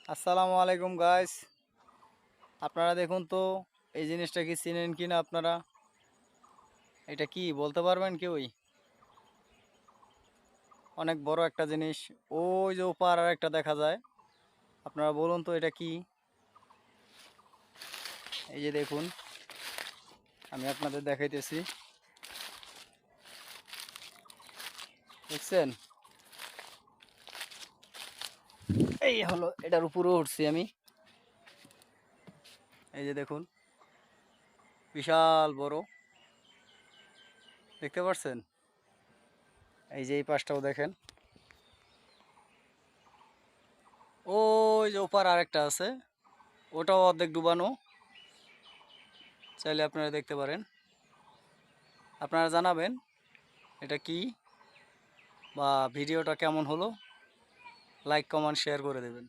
আসসালামু আলাইকুম গাইস। আপনারা দেখুন তো, এই জিনিসটা কি চিনেন কি না আপনারা? এটা কি বলতে পারবেন কেউই? অনেক বড় একটা জিনিস। ওই যে ওপার আর একটা দেখা যায়। আপনারা বলুন তো এটা কি? এই যে দেখুন, আমি আপনাদের দেখাইতেছি। দেখছেন? এই হলো, এটার উপরে উঠছি আমি। এই যে দেখুন, বিশাল বড়। দেখতে পাচ্ছেন? এই যে এই পাশটাও দেখেন। ওই যে ওপার আরেকটা আছে, ওটাও অর্ধেক ডুবানো। চাইলে আপনারা দেখতে পারেন। আপনারা জানাবেন এটা কি বা ভিডিওটা কেমন হলো। লাইক কমেন্ট শেয়ার করে দেবেন।